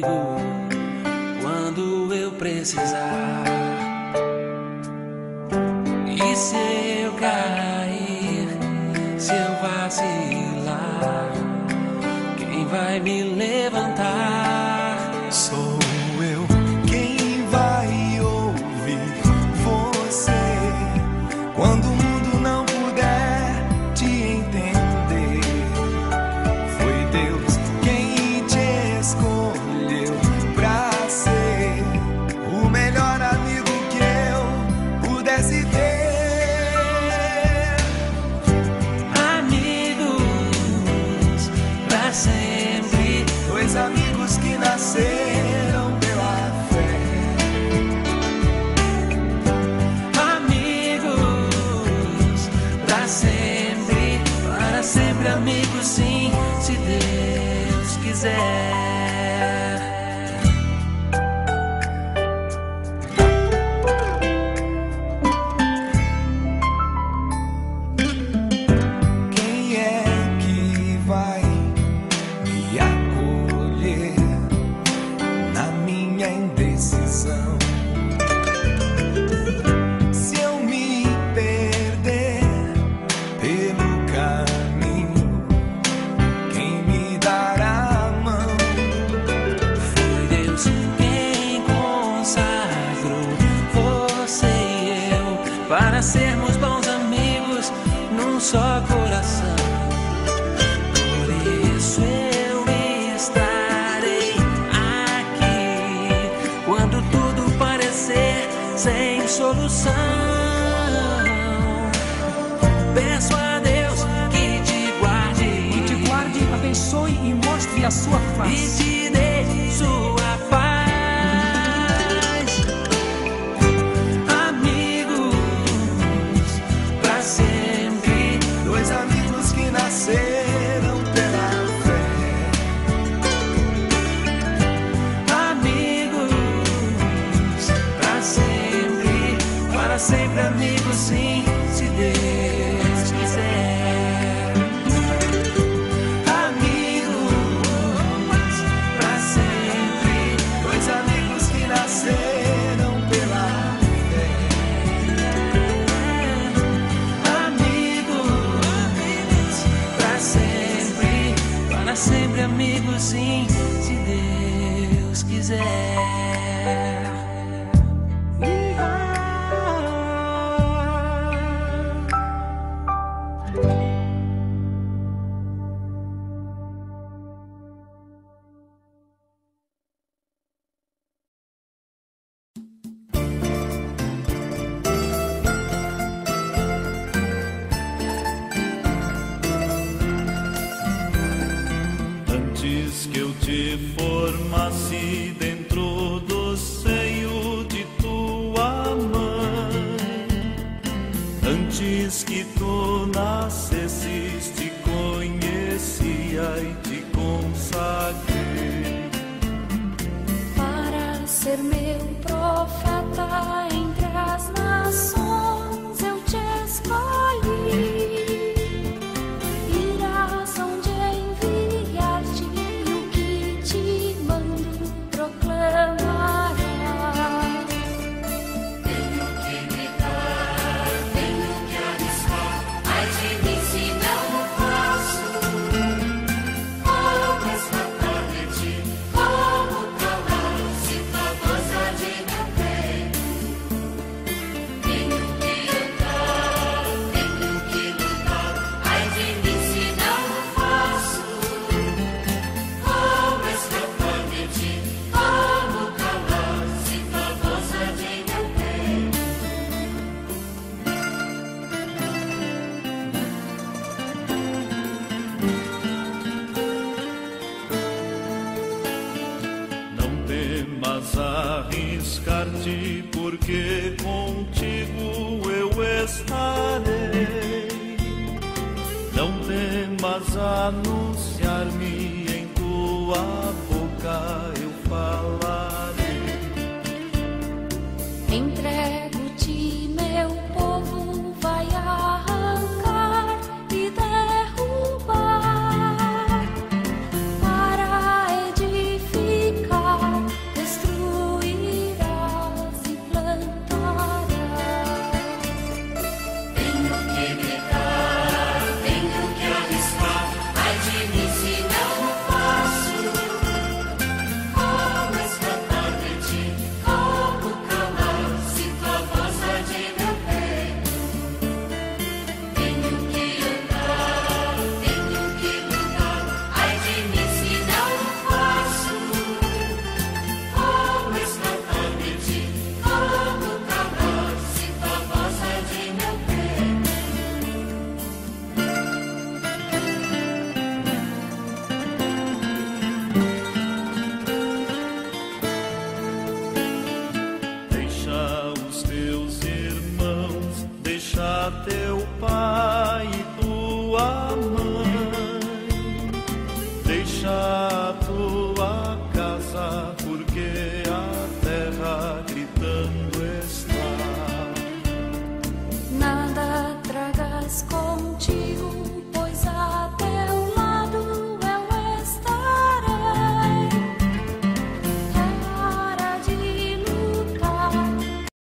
comigo quando eu precisar. E se eu cair, se eu vacilar, quem vai me levantar? Sou eu quem vai ouvir você quando o mundo não puder te entender. Foi Deus quem te escolheu pra ser o melhor amigo que eu pudesse ter. Amigos pra sempre, Dois amigos que nasceram pela fé. amigos pra sempre, para sempre amigos sim, se Deus quiser. Quem é que vai me acolher na minha indecisão? Se eu me perder pelo caminho, quem me dará a mão? Foi Deus quem consagrou você e eu para sermos bons amigos num só coração. Por isso eu estarei aqui quando tudo parecer sem solução. Peço a Deus que te guarde, Abençoe e mostre a sua e face. te dê sua paz. Amigos pra sempre, Dois amigos que nasceram pela fé. amigos pra sempre, para sempre amigos sim, se Deus quiser. Amigos pra sempre, Dois amigos que nasceram pela fé. amigos pra sempre, para sempre amigos sim, se Deus quiser. Antes que eu te formasse dentro do seio de tua mãe, antes que tu nascesses, te conhecia e te consagrei. Para ser meu profeta entre as nações, eu te escolhi. Irás onde enviar-te, e o que te mando proclamarás. Tenho que gritar, tenho que arriscar, ai de mim se não o faço. Como escapar de ti, como calar, se tua voz há de meu peito. Tenho que entrar, tenho que lutar, ai de mim se não o faço. Como escapar de ti, como calar, se tua voz há de meu peito. Não temas arriscar-te, porque contigo eu estarei. Não temas anunciar-me, em tua boca eu falarei. Entrego-te, meu povo, vai arrancar e derrubar para edificar. Deixa teu pai e tua mãe, deixa tua casa, porque